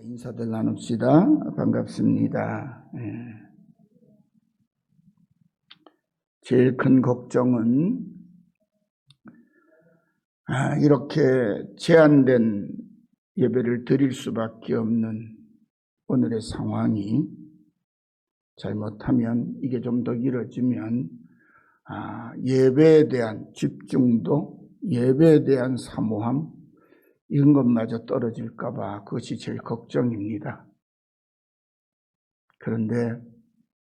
인사들 나눕시다. 반갑습니다. 제일 큰 걱정은 이렇게 제한된 예배를 드릴 수밖에 없는 오늘의 상황이 잘못하면 이게 좀 더 길어지면 예배에 대한 집중도, 예배에 대한 사모함 이런 것마저 떨어질까 봐 그것이 제일 걱정입니다. 그런데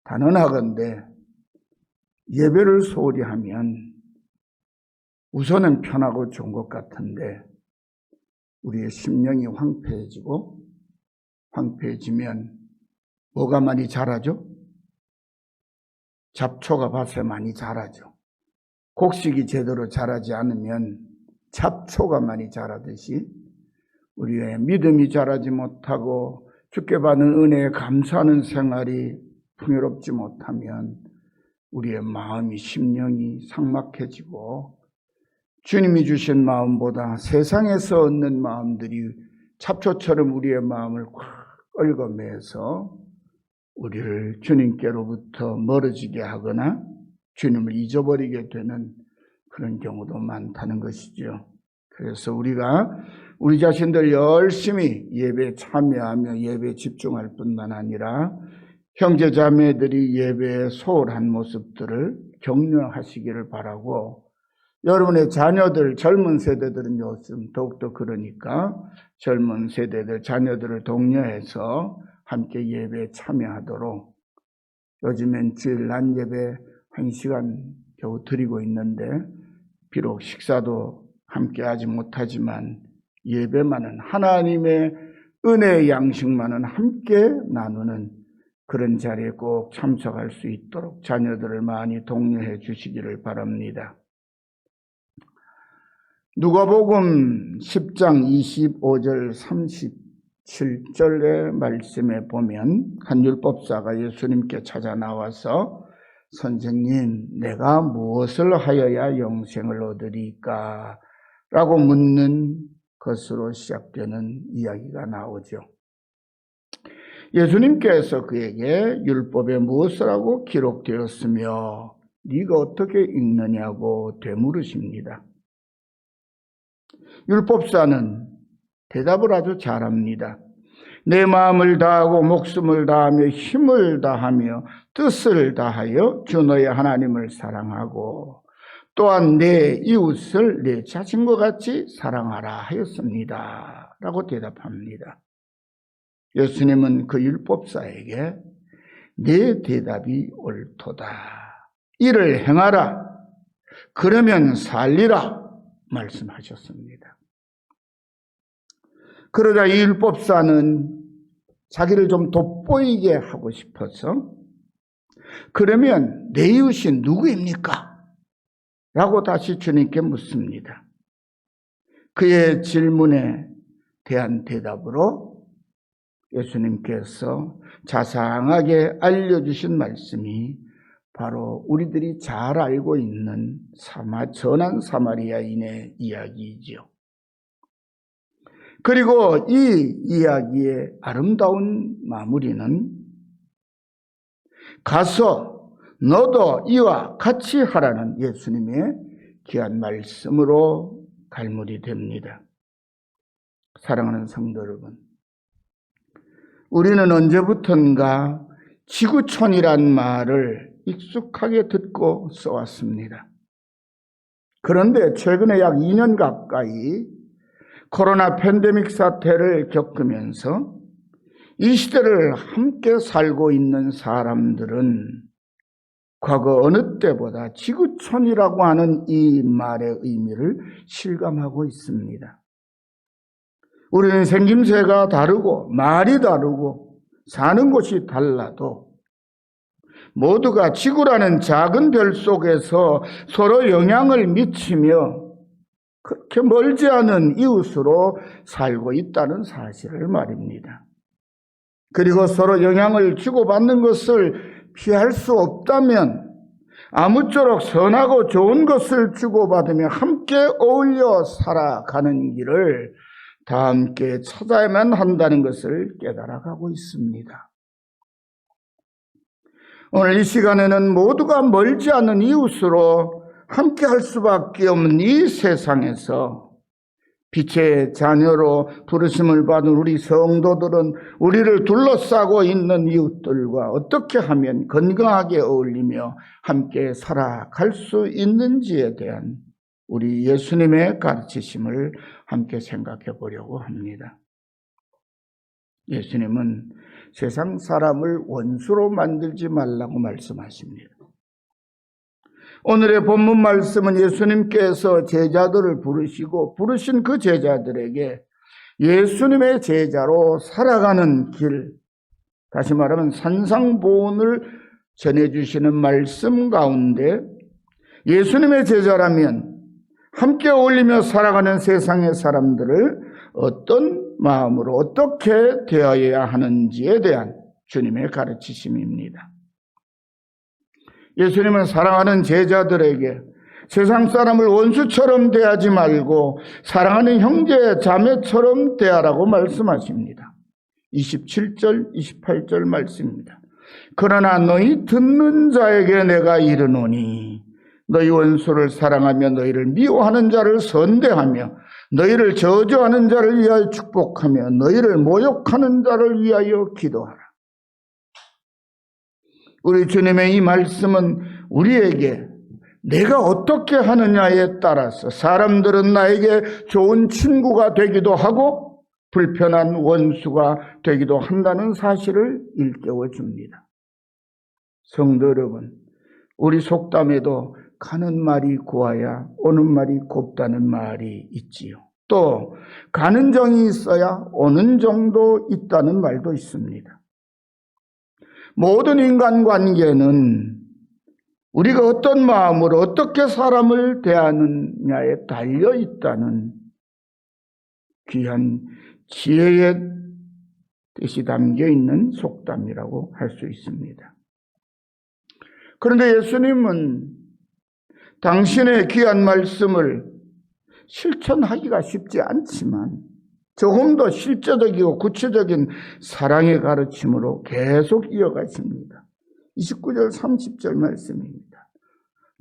단언하건대 예배를 소홀히 하면 우선은 편하고 좋은 것 같은데 우리의 심령이 황폐해지면 뭐가 많이 자라죠? 잡초가 밭에 많이 자라죠. 곡식이 제대로 자라지 않으면 잡초가 많이 자라듯이 우리의 믿음이 자라지 못하고 주께 받는 은혜에 감사하는 생활이 풍요롭지 못하면 우리의 마음이, 심령이 삭막해지고 주님이 주신 마음보다 세상에서 얻는 마음들이 잡초처럼 우리의 마음을 꽉 얽어매서 우리를 주님께로부터 멀어지게 하거나 주님을 잊어버리게 되는 그런 경우도 많다는 것이죠. 그래서 우리가 우리 자신들 열심히 예배에 참여하며 예배에 집중할 뿐만 아니라 형제 자매들이 예배에 소홀한 모습들을 격려하시기를 바라고, 여러분의 자녀들, 젊은 세대들은 요즘 더욱더 그러니까 젊은 세대들, 자녀들을 독려해서 함께 예배에 참여하도록, 요즘엔 주일 낮 예배 1시간 겨우 드리고 있는데 비록 식사도 함께 하지 못하지만 예배만은, 하나님의 은혜의 양식만은 함께 나누는 그런 자리에 꼭 참석할 수 있도록 자녀들을 많이 독려해 주시기를 바랍니다. 누가복음 10장 25절 37절의 말씀에 보면 한 율법사가 예수님께 찾아 나와서 선생님, 내가 무엇을 하여야 영생을 얻으리까? 라고 묻는 것으로 시작되는 이야기가 나오죠. 예수님께서 그에게 율법에 무엇을 하고 기록되었으며 네가 어떻게 읽느냐고 되물으십니다. 율법사는 대답을 아주 잘합니다. 내 마음을 다하고 목숨을 다하며 힘을 다하며 뜻을 다하여 주 너의 하나님을 사랑하고 또한 내 이웃을 내 자신과 같이 사랑하라 하였습니다. 라고 대답합니다. 예수님은 그 율법사에게 내 대답이 옳도다. 이를 행하라. 그러면 살리라. 말씀하셨습니다. 그러자 이 율법사는 자기를 좀 돋보이게 하고 싶어서 그러면 내 이웃이 누구입니까? 라고 다시 주님께 묻습니다. 그의 질문에 대한 대답으로 예수님께서 자상하게 알려주신 말씀이 바로 우리들이 잘 알고 있는 선한 사마리아인의 이야기이지요. 그리고 이 이야기의 아름다운 마무리는 가서 너도 이와 같이 하라는 예수님의 귀한 말씀으로 갈무리 됩니다. 사랑하는 성도 여러분, 우리는 언제부턴가 지구촌이란 말을 익숙하게 듣고 써왔습니다. 그런데 최근에 약 2년 가까이 코로나 팬데믹 사태를 겪으면서 이 시대를 함께 살고 있는 사람들은 과거 어느 때보다 지구촌이라고 하는 이 말의 의미를 실감하고 있습니다. 우리는 생김새가 다르고 말이 다르고 사는 곳이 달라도 모두가 지구라는 작은 별 속에서 서로 영향을 미치며 그렇게 멀지 않은 이웃으로 살고 있다는 사실을 말입니다. 그리고 서로 영향을 주고받는 것을 피할 수 없다면 아무쪼록 선하고 좋은 것을 주고받으며 함께 어울려 살아가는 길을 다 함께 찾아야만 한다는 것을 깨달아가고 있습니다. 오늘 이 시간에는 모두가 멀지 않은 이웃으로 함께 할 수밖에 없는 이 세상에서 빛의 자녀로 부르심을 받은 우리 성도들은 우리를 둘러싸고 있는 이웃들과 어떻게 하면 건강하게 어울리며 함께 살아갈 수 있는지에 대한 우리 예수님의 가르치심을 함께 생각해 보려고 합니다. 예수님은 세상 사람을 원수로 만들지 말라고 말씀하십니다. 오늘의 본문 말씀은 예수님께서 제자들을 부르시고 부르신 그 제자들에게 예수님의 제자로 살아가는 길, 다시 말하면 산상보훈을 전해주시는 말씀 가운데 예수님의 제자라면 함께 어울리며 살아가는 세상의 사람들을 어떤 마음으로 어떻게 대하여야 하는지에 대한 주님의 가르치심입니다. 예수님은 사랑하는 제자들에게 세상 사람을 원수처럼 대하지 말고 사랑하는 형제 자매처럼 대하라고 말씀하십니다. 27절, 28절 말씀입니다. 그러나 너희 듣는 자에게 내가 이르노니 너희 원수를 사랑하며 너희를 미워하는 자를 선대하며 너희를 저주하는 자를 위하여 축복하며 너희를 모욕하는 자를 위하여 기도하라. 우리 주님의 이 말씀은 우리에게 내가 어떻게 하느냐에 따라서 사람들은 나에게 좋은 친구가 되기도 하고 불편한 원수가 되기도 한다는 사실을 일깨워 줍니다. 성도 여러분, 우리 속담에도 가는 말이 고와야 오는 말이 곱다는 말이 있지요. 또 가는 정이 있어야 오는 정도 있다는 말도 있습니다. 모든 인간관계는 우리가 어떤 마음으로 어떻게 사람을 대하느냐에 달려 있다는 귀한 지혜의 뜻이 담겨있는 속담이라고 할 수 있습니다. 그런데 예수님은 당신의 귀한 말씀을 실천하기가 쉽지 않지만 조금 더 실제적이고 구체적인 사랑의 가르침으로 계속 이어가십니다. 29절 30절 말씀입니다.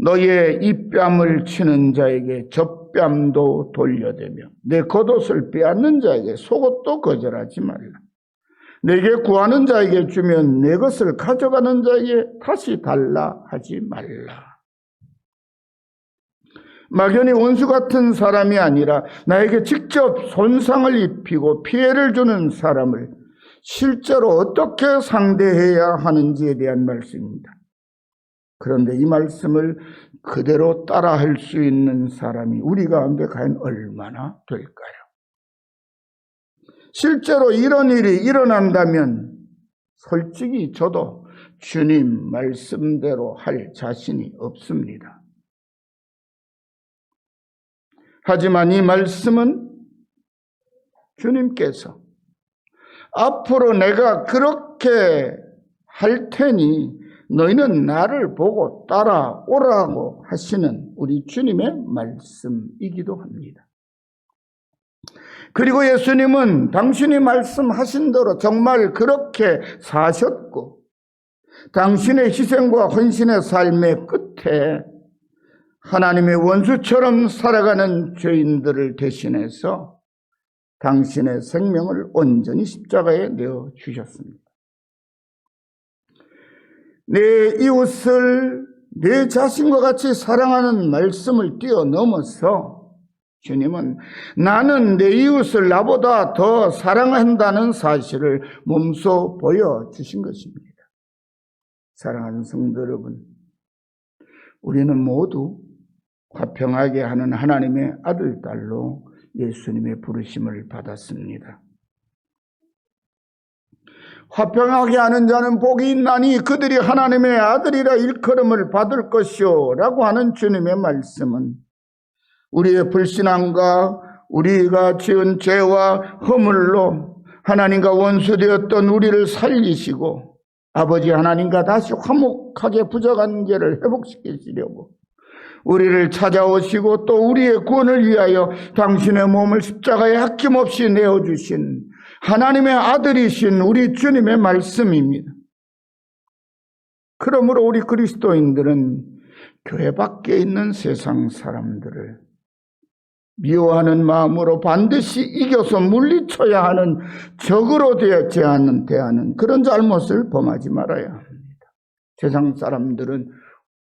너의 입뺨을 치는 자에게 젖뺨도 돌려대며 내 겉옷을 빼앗는 자에게 속옷도 거절하지 말라. 내게 구하는 자에게 주면 내 것을 가져가는 자에게 다시 달라 하지 말라. 막연히 원수 같은 사람이 아니라 나에게 직접 손상을 입히고 피해를 주는 사람을 실제로 어떻게 상대해야 하는지에 대한 말씀입니다. 그런데 이 말씀을 그대로 따라할 수 있는 사람이 우리 가운데 과연 얼마나 될까요? 실제로 이런 일이 일어난다면 솔직히 저도 주님 말씀대로 할 자신이 없습니다. 하지만 이 말씀은 주님께서 앞으로 내가 그렇게 할 테니 너희는 나를 보고 따라오라고 하시는 우리 주님의 말씀이기도 합니다. 그리고 예수님은 당신이 말씀하신 대로 정말 그렇게 사셨고 당신의 희생과 헌신의 삶의 끝에 하나님의 원수처럼 살아가는 죄인들을 대신해서 당신의 생명을 온전히 십자가에 내어주셨습니다. 내 이웃을 내 자신과 같이 사랑하는 말씀을 뛰어넘어서 주님은 나는 내 이웃을 나보다 더 사랑한다는 사실을 몸소 보여주신 것입니다. 사랑하는 성도 여러분, 우리는 모두 화평하게 하는 하나님의 아들, 딸로 예수님의 부르심을 받았습니다. 화평하게 하는 자는 복이 있나니 그들이 하나님의 아들이라 일컬음을 받을 것이요 라고 하는 주님의 말씀은 우리의 불신앙과 우리가 지은 죄와 허물로 하나님과 원수되었던 우리를 살리시고 아버지 하나님과 다시 화목하게 부자관계를 회복시키시려고 우리를 찾아오시고 또 우리의 구원을 위하여 당신의 몸을 십자가에 아낌없이 내어주신 하나님의 아들이신 우리 주님의 말씀입니다. 그러므로 우리 그리스도인들은 교회 밖에 있는 세상 사람들을 미워하는 마음으로 반드시 이겨서 물리쳐야 하는 적으로 대하는 그런 잘못을 범하지 말아야 합니다. 세상 사람들은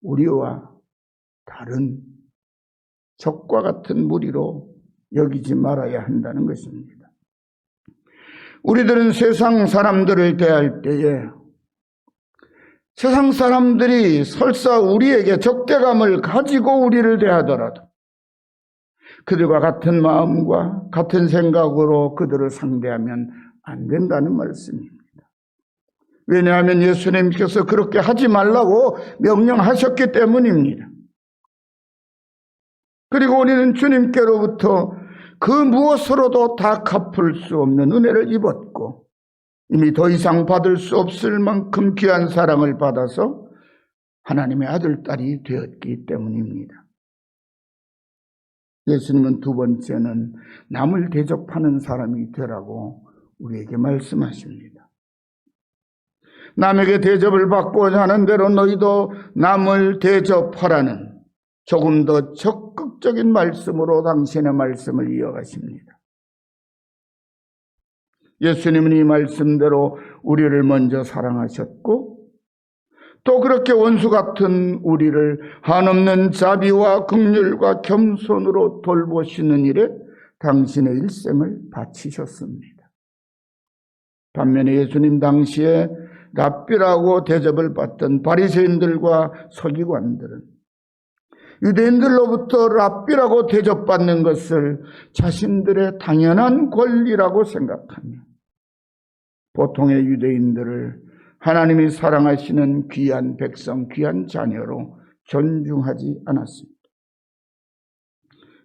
우리와 다른 적과 같은 무리로 여기지 말아야 한다는 것입니다. 우리들은 세상 사람들을 대할 때에 세상 사람들이 설사 우리에게 적대감을 가지고 우리를 대하더라도 그들과 같은 마음과 같은 생각으로 그들을 상대하면 안 된다는 말씀입니다. 왜냐하면 예수님께서 그렇게 하지 말라고 명령하셨기 때문입니다. 그리고 우리는 주님께로부터 그 무엇으로도 다 갚을 수 없는 은혜를 입었고 이미 더 이상 받을 수 없을 만큼 귀한 사랑을 받아서 하나님의 아들, 딸이 되었기 때문입니다. 예수님은 두 번째는 남을 대접하는 사람이 되라고 우리에게 말씀하십니다. 남에게 대접을 받고자 하는 대로 너희도 남을 대접하라는 조금 더 적극적인 말씀으로 당신의 말씀을 이어가십니다. 예수님은 이 말씀대로 우리를 먼저 사랑하셨고 또 그렇게 원수 같은 우리를 한없는 자비와 긍휼과 겸손으로 돌보시는 일에 당신의 일생을 바치셨습니다. 반면에 예수님 당시에 랍비라고 대접을 받던 바리새인들과 서기관들은 유대인들로부터 랍비라고 대접받는 것을 자신들의 당연한 권리라고 생각하며 보통의 유대인들을 하나님이 사랑하시는 귀한 백성, 귀한 자녀로 존중하지 않았습니다.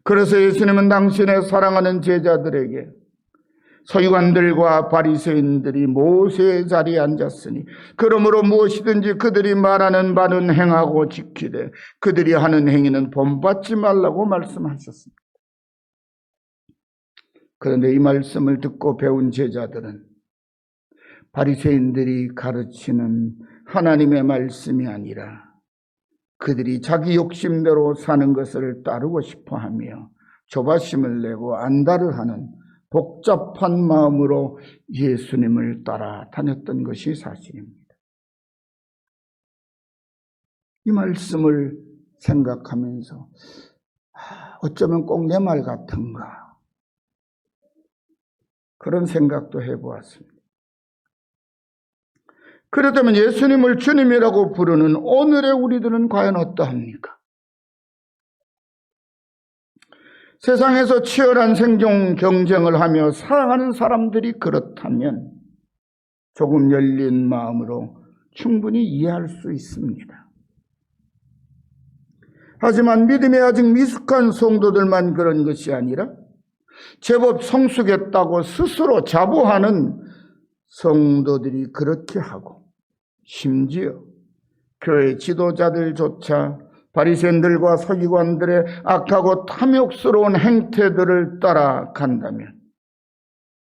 그래서 예수님은 당신의 사랑하는 제자들에게 서기관들과 바리새인들이 모세의 자리에 앉았으니 그러므로 무엇이든지 그들이 말하는 바는 행하고 지키되 그들이 하는 행위는 본받지 말라고 말씀하셨습니다. 그런데 이 말씀을 듣고 배운 제자들은 바리새인들이 가르치는 하나님의 말씀이 아니라 그들이 자기 욕심대로 사는 것을 따르고 싶어하며 조바심을 내고 안달을 하는 복잡한 마음으로 예수님을 따라다녔던 것이 사실입니다. 이 말씀을 생각하면서 어쩌면 꼭 내 말 같은가 그런 생각도 해보았습니다. 그렇다면 예수님을 주님이라고 부르는 오늘의 우리들은 과연 어떠합니까? 세상에서 치열한 생존 경쟁을 하며 살아가는 사람들이 그렇다면 조금 열린 마음으로 충분히 이해할 수 있습니다. 하지만 믿음에 아직 미숙한 성도들만 그런 것이 아니라 제법 성숙했다고 스스로 자부하는 성도들이 그렇게 하고 심지어 교회 지도자들조차 바리새인들과 서기관들의 악하고 탐욕스러운 행태들을 따라간다면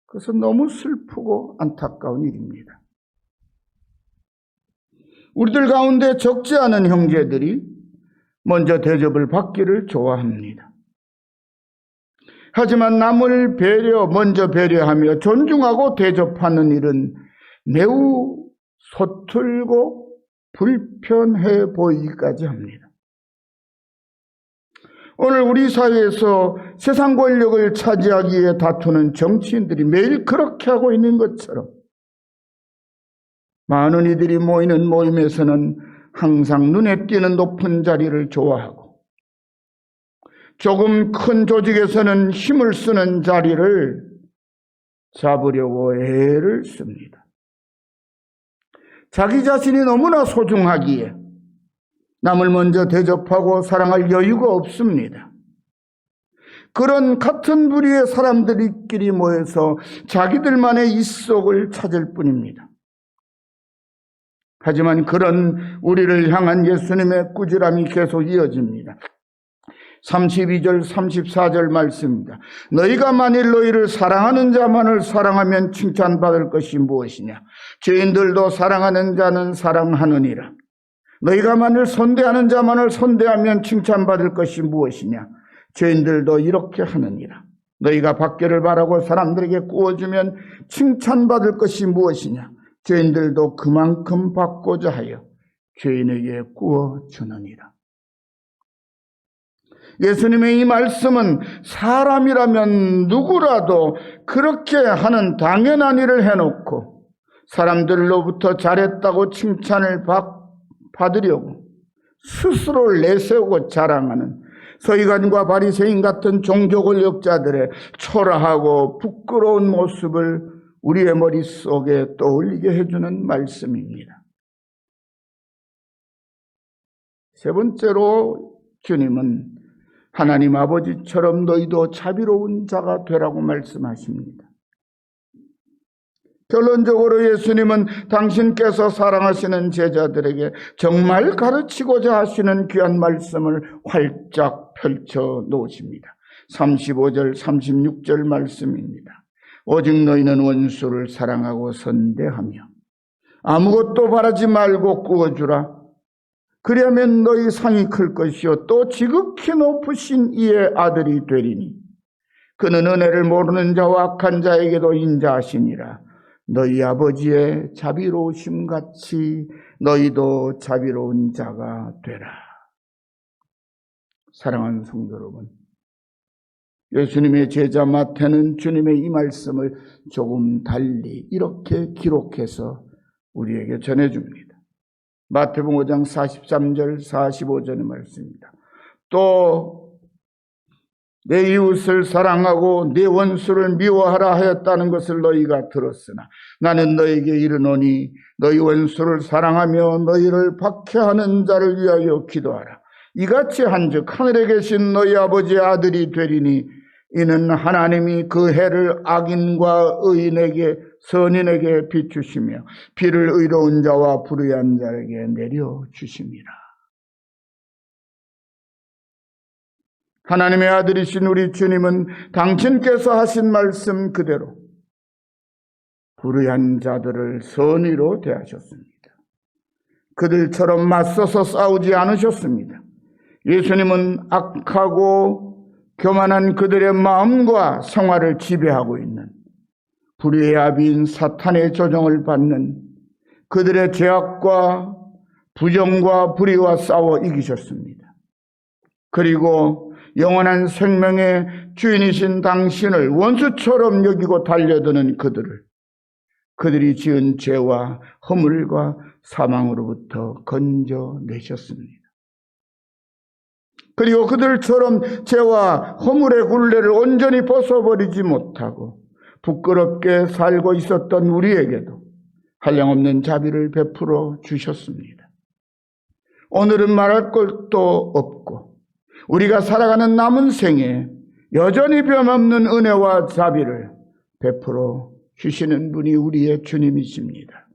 그것은 너무 슬프고 안타까운 일입니다. 우리들 가운데 적지 않은 형제들이 먼저 대접을 받기를 좋아합니다. 하지만 남을 먼저 배려하며 존중하고 대접하는 일은 매우 서툴고 불편해 보이기까지 합니다. 오늘 우리 사회에서 세상 권력을 차지하기 위해 다투는 정치인들이 매일 그렇게 하고 있는 것처럼 많은 이들이 모이는 모임에서는 항상 눈에 띄는 높은 자리를 좋아하고 조금 큰 조직에서는 힘을 쓰는 자리를 잡으려고 애를 씁니다. 자기 자신이 너무나 소중하기에 남을 먼저 대접하고 사랑할 여유가 없습니다. 그런 같은 부류의 사람들끼리 모여서 자기들만의 입속을 찾을 뿐입니다. 하지만 그런 우리를 향한 예수님의 꾸지람이 계속 이어집니다. 32절 34절 말씀입니다. 너희가 만일 너희를 사랑하는 자만을 사랑하면 칭찬받을 것이 무엇이냐. 죄인들도 사랑하는 자는 사랑하느니라. 너희가 만일 선대하는 자만을 선대하면 칭찬받을 것이 무엇이냐. 죄인들도 이렇게 하느니라. 너희가 밖에를 바라고 사람들에게 구워주면 칭찬받을 것이 무엇이냐. 죄인들도 그만큼 받고자 하여 죄인에게 구워주느니라. 예수님의 이 말씀은 사람이라면 누구라도 그렇게 하는 당연한 일을 해놓고 사람들로부터 잘했다고 칭찬을 받으려고 스스로를 내세우고 자랑하는 서기관과 바리새인 같은 종교 권력자들의 초라하고 부끄러운 모습을 우리의 머릿속에 떠올리게 해주는 말씀입니다. 세 번째로 주님은 하나님 아버지처럼 너희도 자비로운 자가 되라고 말씀하십니다. 결론적으로 예수님은 당신께서 사랑하시는 제자들에게 정말 가르치고자 하시는 귀한 말씀을 활짝 펼쳐 놓으십니다. 35절 36절 말씀입니다. 오직 너희는 원수를 사랑하고 선대하며 아무것도 바라지 말고 구워주라. 그리하면 너희 상이 클 것이요 또 지극히 높으신 이의 아들이 되리니 그는 은혜를 모르는 자와 악한 자에게도 인자하시니라. 너희 아버지의 자비로우심 같이 너희도 자비로운 자가 되라. 사랑하는 성도 여러분, 예수님의 제자 마태는 주님의 이 말씀을 조금 달리 이렇게 기록해서 우리에게 전해줍니다. 마태복음 5장 43절 45절의 말씀입니다. 또 내 이웃을 사랑하고 내 원수를 미워하라 하였다는 것을 너희가 들었으나 나는 너희에게 이르노니 너희 원수를 사랑하며 너희를 박해하는 자를 위하여 기도하라. 이같이 한즉 하늘에 계신 너희 아버지의 아들이 되리니 이는 하나님이 그 해를 악인과 의인에게 선인에게 비추시며 비를 의로운 자와 불의한 자에게 내려주심이라. 하나님의 아들이신 우리 주님은 당신께서 하신 말씀 그대로 불의한 자들을 선의로 대하셨습니다. 그들처럼 맞서서 싸우지 않으셨습니다. 예수님은 악하고 교만한 그들의 마음과 생활을 지배하고 있는 불의의 아비인 사탄의 조종을 받는 그들의 죄악과 부정과 불의와 싸워 이기셨습니다. 그리고 영원한 생명의 주인이신 당신을 원수처럼 여기고 달려드는 그들이 지은 죄와 허물과 사망으로부터 건져내셨습니다. 그리고 그들처럼 죄와 허물의 굴레를 온전히 벗어버리지 못하고 부끄럽게 살고 있었던 우리에게도 한량없는 자비를 베풀어 주셨습니다. 오늘은 말할 것도 없고 우리가 살아가는 남은 생에 여전히 변함없는 은혜와 자비를 베풀어 주시는 분이 우리의 주님이십니다.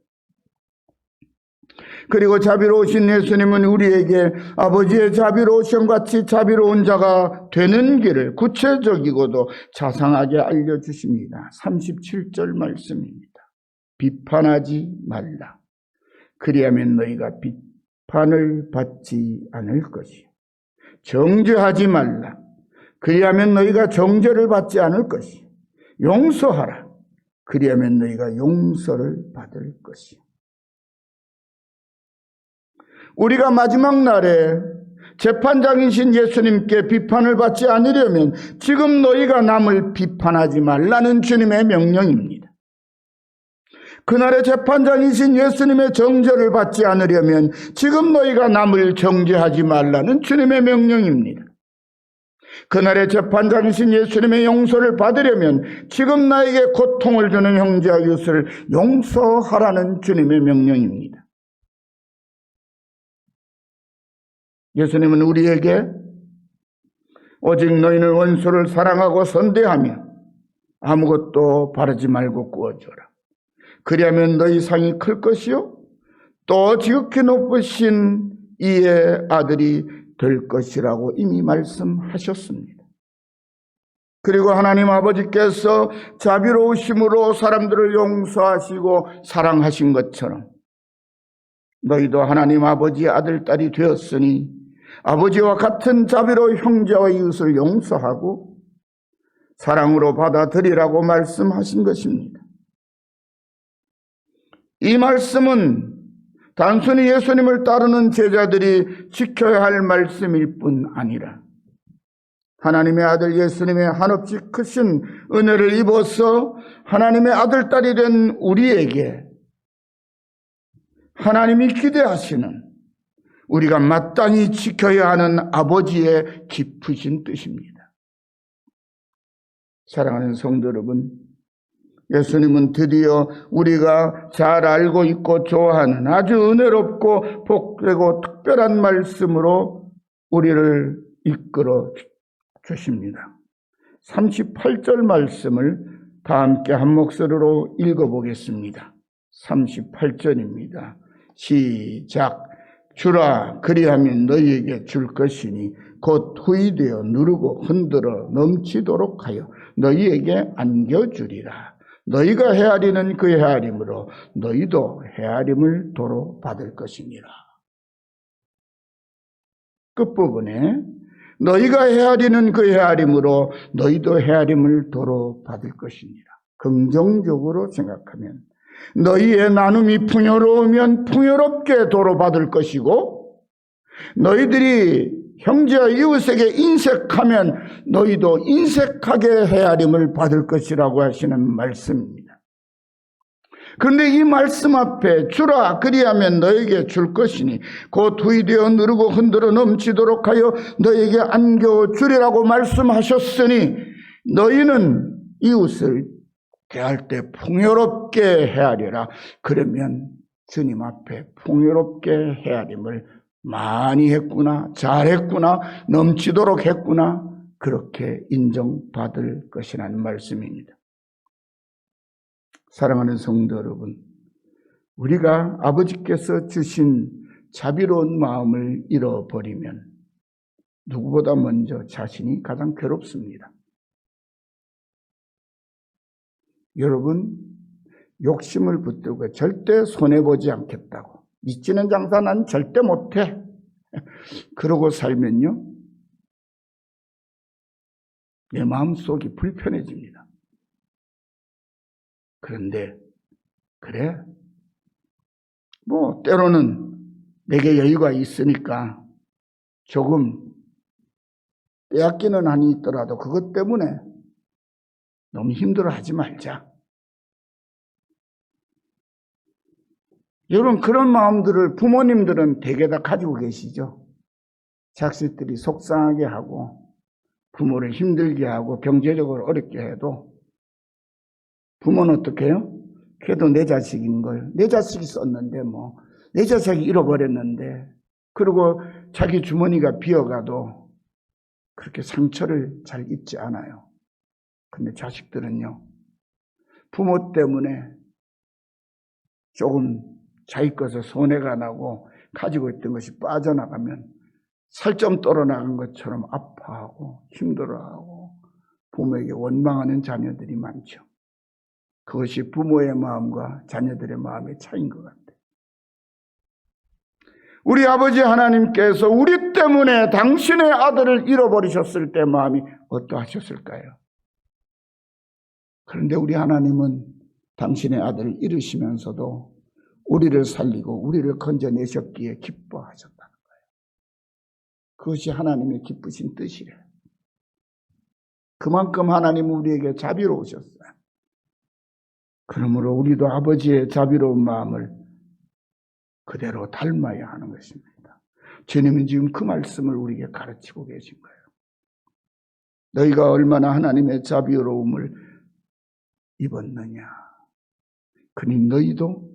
그리고 자비로우신 예수님은 우리에게 아버지의 자비로우심 같이 자비로운 자가 되는 길을 구체적이고도 자상하게 알려주십니다. 37절 말씀입니다. 비판하지 말라. 그리하면 너희가 비판을 받지 않을 것이요. 정죄하지 말라. 그리하면 너희가 정죄를 받지 않을 것이요. 용서하라. 그리하면 너희가 용서를 받을 것이요. 우리가 마지막 날에 재판장이신 예수님께 비판을 받지 않으려면 지금 너희가 남을 비판하지 말라는 주님의 명령입니다. 그날의 재판장이신 예수님의 정죄를 받지 않으려면 지금 너희가 남을 정죄하지 말라는 주님의 명령입니다. 그날의 재판장이신 예수님의 용서를 받으려면 지금 나에게 고통을 주는 형제와 이웃을 용서하라는 주님의 명령입니다. 예수님은 우리에게 오직 너희는 원수를 사랑하고 선대하며 아무것도 바르지 말고 구워줘라. 그리하면 너희 상이 클 것이요 또 지극히 높으신 이의 아들이 될 것이라고 이미 말씀하셨습니다. 그리고 하나님 아버지께서 자비로우심으로 사람들을 용서하시고 사랑하신 것처럼 너희도 하나님 아버지의 아들, 딸이 되었으니 아버지와 같은 자비로 형제와 이웃을 용서하고 사랑으로 받아들이라고 말씀하신 것입니다. 이 말씀은 단순히 예수님을 따르는 제자들이 지켜야 할 말씀일 뿐 아니라 하나님의 아들 예수님의 한없이 크신 은혜를 입어서 하나님의 아들, 딸이 된 우리에게 하나님이 기대하시는 우리가 마땅히 지켜야 하는 아버지의 깊으신 뜻입니다. 사랑하는 성도 여러분, 예수님은 드디어 우리가 잘 알고 있고 좋아하는 아주 은혜롭고 복되고 특별한 말씀으로 우리를 이끌어 주십니다. 38절 말씀을 다 함께 한 목소리로 읽어보겠습니다. 38절입니다. 시작. 주라, 그리하면 너희에게 줄 것이니 곧 후이되어 누르고 흔들어 넘치도록 하여 너희에게 안겨주리라. 너희가 헤아리는 그 헤아림으로 너희도 헤아림을 도로 받을 것이니라. 끝부분에 너희가 헤아리는 그 헤아림으로 너희도 헤아림을 도로 받을 것이니라. 긍정적으로 생각하면 너희의 나눔이 풍요로우면 풍요롭게 도로 받을 것이고 너희들이 형제와 이웃에게 인색하면 너희도 인색하게 헤아림을 받을 것이라고 하시는 말씀입니다. 그런데 이 말씀 앞에 주라, 그리하면 너에게 줄 것이니 곧 후이되어 누르고 흔들어 넘치도록 하여 너에게 안겨주리라고 말씀하셨으니 너희는 이웃을 대할 때 풍요롭게 헤아려라. 그러면 주님 앞에 풍요롭게 헤아림을 많이 했구나, 잘했구나, 넘치도록 했구나, 그렇게 인정받을 것이라는 말씀입니다. 사랑하는 성도 여러분, 우리가 아버지께서 주신 자비로운 마음을 잃어버리면 누구보다 먼저 자신이 가장 괴롭습니다. 여러분, 욕심을 붙들고 절대 손해보지 않겠다고, 미치는 장사 난 절대 못해, 그러고 살면요, 내 마음속이 불편해집니다. 그런데 그래, 뭐 때로는 내게 여유가 있으니까 조금 빼앗기는 한이 있더라도 그것 때문에 너무 힘들어하지 말자. 여러분, 그런 마음들을 부모님들은 대개 다 가지고 계시죠. 자식들이 속상하게 하고 부모를 힘들게 하고 경제적으로 어렵게 해도 부모는 어떻게 해요? 그래도 내 자식인 걸, 내 자식이 썼는데 뭐, 내 자식이 잃어버렸는데, 그리고 자기 주머니가 비어가도 그렇게 상처를 잘 입지 않아요. 근데 자식들은요, 부모 때문에 조금 자기 것에 손해가 나고 가지고 있던 것이 빠져나가면 살점 떨어나간 것처럼 아파하고 힘들어하고 부모에게 원망하는 자녀들이 많죠. 그것이 부모의 마음과 자녀들의 마음의 차이인 것 같아요. 우리 아버지 하나님께서 우리 때문에 당신의 아들을 잃어버리셨을 때 마음이 어떠하셨을까요? 그런데 우리 하나님은 당신의 아들을 잃으시면서도 우리를 살리고 우리를 건져내셨기에 기뻐하셨다는 거예요. 그것이 하나님의 기쁘신 뜻이래요. 그만큼 하나님은 우리에게 자비로우셨어요. 그러므로 우리도 아버지의 자비로운 마음을 그대로 닮아야 하는 것입니다. 주님은 지금 그 말씀을 우리에게 가르치고 계신 거예요. 너희가 얼마나 하나님의 자비로움을 입었느냐. 그니 너희도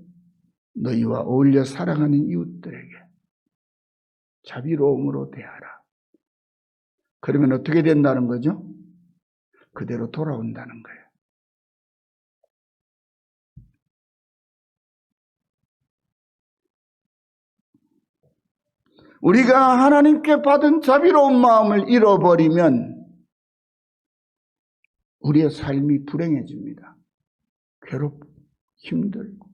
너희와 어울려 사랑하는 이웃들에게 자비로움으로 대하라. 그러면 어떻게 된다는 거죠? 그대로 돌아온다는 거예요. 우리가 하나님께 받은 자비로운 마음을 잃어버리면 우리의 삶이 불행해집니다. 괴롭고 힘들고.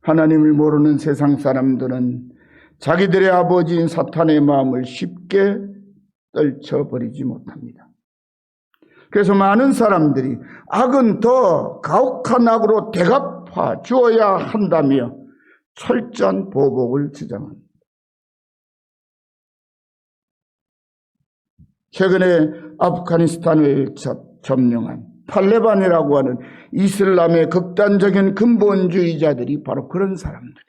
하나님을 모르는 세상 사람들은 자기들의 아버지인 사탄의 마음을 쉽게 떨쳐버리지 못합니다. 그래서 많은 사람들이 악은 더 가혹한 악으로 대갚아 주어야 한다며 철저한 보복을 주장합니다. 최근에 아프가니스탄을 점령한 탈레반이라고 하는 이슬람의 극단적인 근본주의자들이 바로 그런 사람들이지.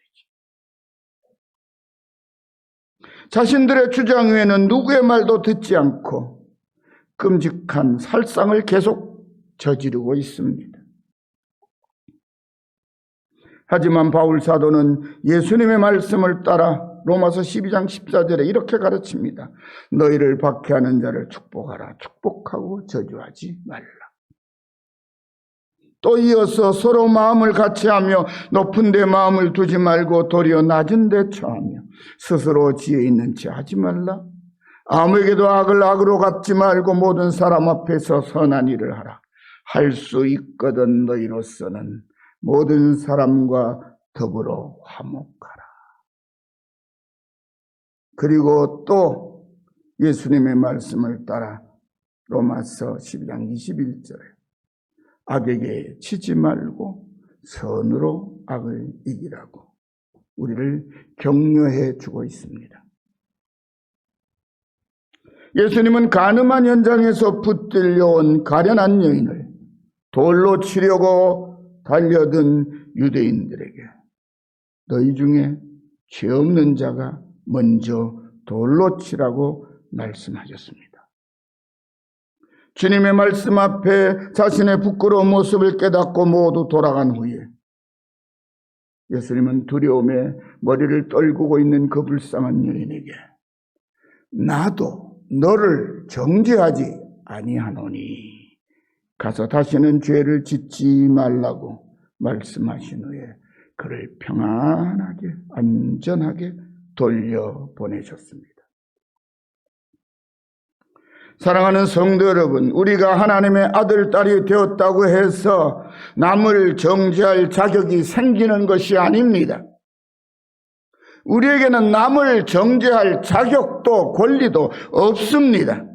자신들의 주장 외에는 누구의 말도 듣지 않고 끔찍한 살상을 계속 저지르고 있습니다. 하지만 바울 사도는 예수님의 말씀을 따라 로마서 12장 14절에 이렇게 가르칩니다. 너희를 박해하는 자를 축복하라. 축복하고 저주하지 말라. 또 이어서 서로 마음을 같이하며 높은 데 마음을 두지 말고 도리어 낮은 데 처하며 스스로 지혜 있는 체 하지 말라. 아무에게도 악을 악으로 갚지 말고 모든 사람 앞에서 선한 일을 하라. 할 수 있거든 너희로서는 모든 사람과 더불어 화목하라. 그리고 또 예수님의 말씀을 따라 로마서 12장 21절에 악에게 치지 말고 선으로 악을 이기라고 우리를 격려해 주고 있습니다. 예수님은 간음한 현장에서 붙들려온 가련한 여인을 돌로 치려고 달려든 유대인들에게 너희 중에 죄 없는 자가 먼저 돌로 치라고 말씀하셨습니다. 주님의 말씀 앞에 자신의 부끄러운 모습을 깨닫고 모두 돌아간 후에 예수님은 두려움에 머리를 떨구고 있는 그 불쌍한 여인에게 나도 너를 정죄하지 아니하노니 가서 다시는 죄를 짓지 말라고 말씀하신 후에 그를 평안하게 안전하게 돌려보내셨습니다. 사랑하는 성도 여러분, 우리가 하나님의 아들, 딸이 되었다고 해서 남을 정죄할 자격이 생기는 것이 아닙니다. 우리에게는 남을 정죄할 자격도 권리도 없습니다.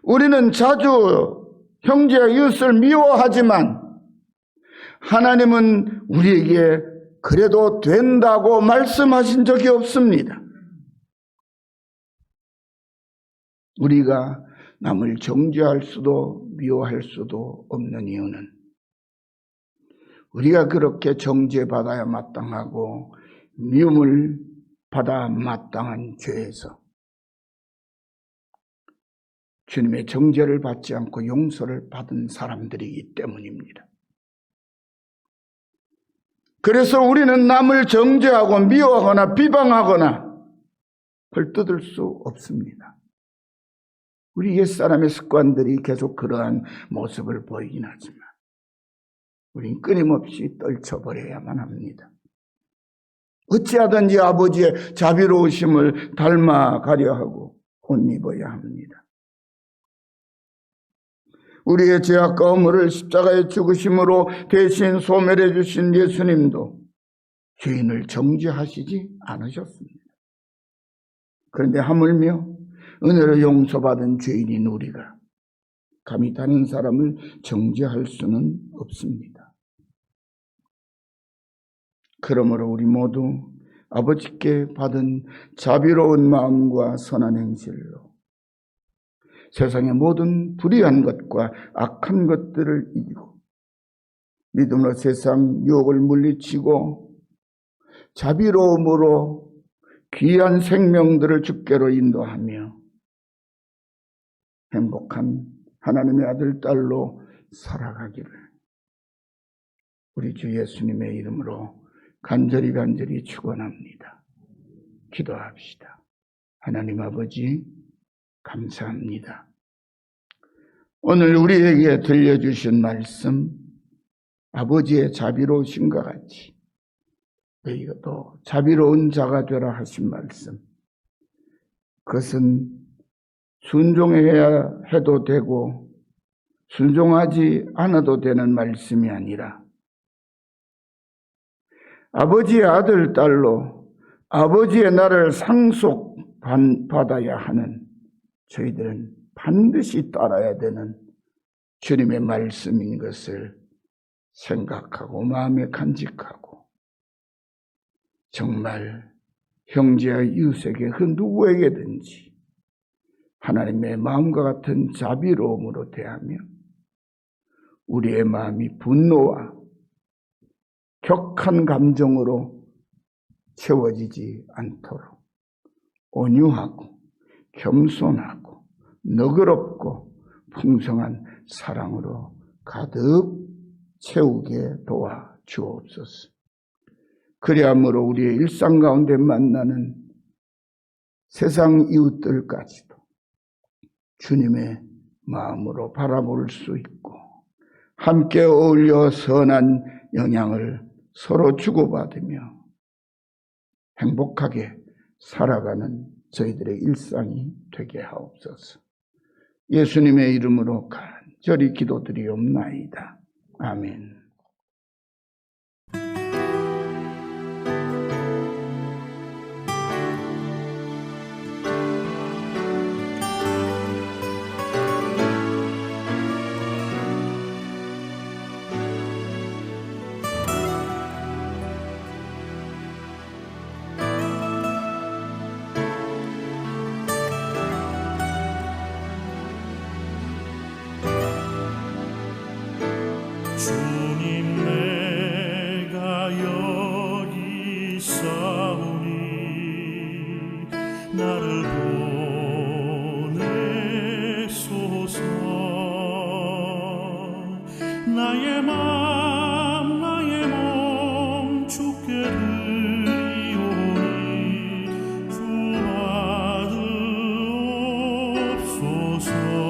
우리는 자주 형제와 이웃을 미워하지만 하나님은 우리에게 그래도 된다고 말씀하신 적이 없습니다. 우리가 남을 정죄할 수도 미워할 수도 없는 이유는 우리가 그렇게 정죄받아야 마땅하고 미움을 받아 마땅한 죄에서 주님의 정죄를 받지 않고 용서를 받은 사람들이기 때문입니다. 그래서 우리는 남을 정죄하고 미워하거나 비방하거나 헐뜯을 수 없습니다. 우리 옛사람의 습관들이 계속 그러한 모습을 보이긴 하지만 우린 끊임없이 떨쳐버려야만 합니다. 어찌하든지 아버지의 자비로우심을 닮아가려 하고 옷 입어야 합니다. 우리의 죄악과 허물을 십자가의 죽으심으로 대신 소멸해 주신 예수님도 죄인을 정죄하시지 않으셨습니다. 그런데 하물며 은혜로 용서받은 죄인인 우리가 감히 다른 사람을 정죄할 수는 없습니다. 그러므로 우리 모두 아버지께 받은 자비로운 마음과 선한 행실로 세상의 모든 불의한 것과 악한 것들을 이기고 믿음으로 세상 유혹을 물리치고 자비로움으로 귀한 생명들을 주께로 인도하며 행복한 하나님의 아들, 딸로 살아가기를 우리 주 예수님의 이름으로 간절히 축원합니다. 기도합시다. 하나님 아버지 감사합니다. 오늘 우리에게 들려주신 말씀 아버지의 자비로우심과 같이 너희도 자비로운 자가 되라 하신 말씀, 그것은 순종해야 해도 되고 순종하지 않아도 되는 말씀이 아니라 아버지의 아들, 딸로 아버지의 나라를 상속받아야 하는 저희들은 반드시 따라야 되는 주님의 말씀인 것을 생각하고 마음에 간직하고 정말 형제와 이웃에게 그 누구에게든지 하나님의 마음과 같은 자비로움으로 대하며 우리의 마음이 분노와 격한 감정으로 채워지지 않도록 온유하고 겸손하고 너그럽고 풍성한 사랑으로 가득 채우게 도와 주옵소서. 그리함으로 우리의 일상 가운데 만나는 세상 이웃들까지도 주님의 마음으로 바라볼 수 있고 함께 어울려 선한 영향을 서로 주고받으며 행복하게 살아가는 저희들의 일상이 되게 하옵소서. 예수님의 이름으로 간절히 기도드리옵나이다. 아멘. 주님 내가 여기 있사오니 나를 보내소서. 나의 맘 나의 몸 주께 드리오니 주 받으옵소서.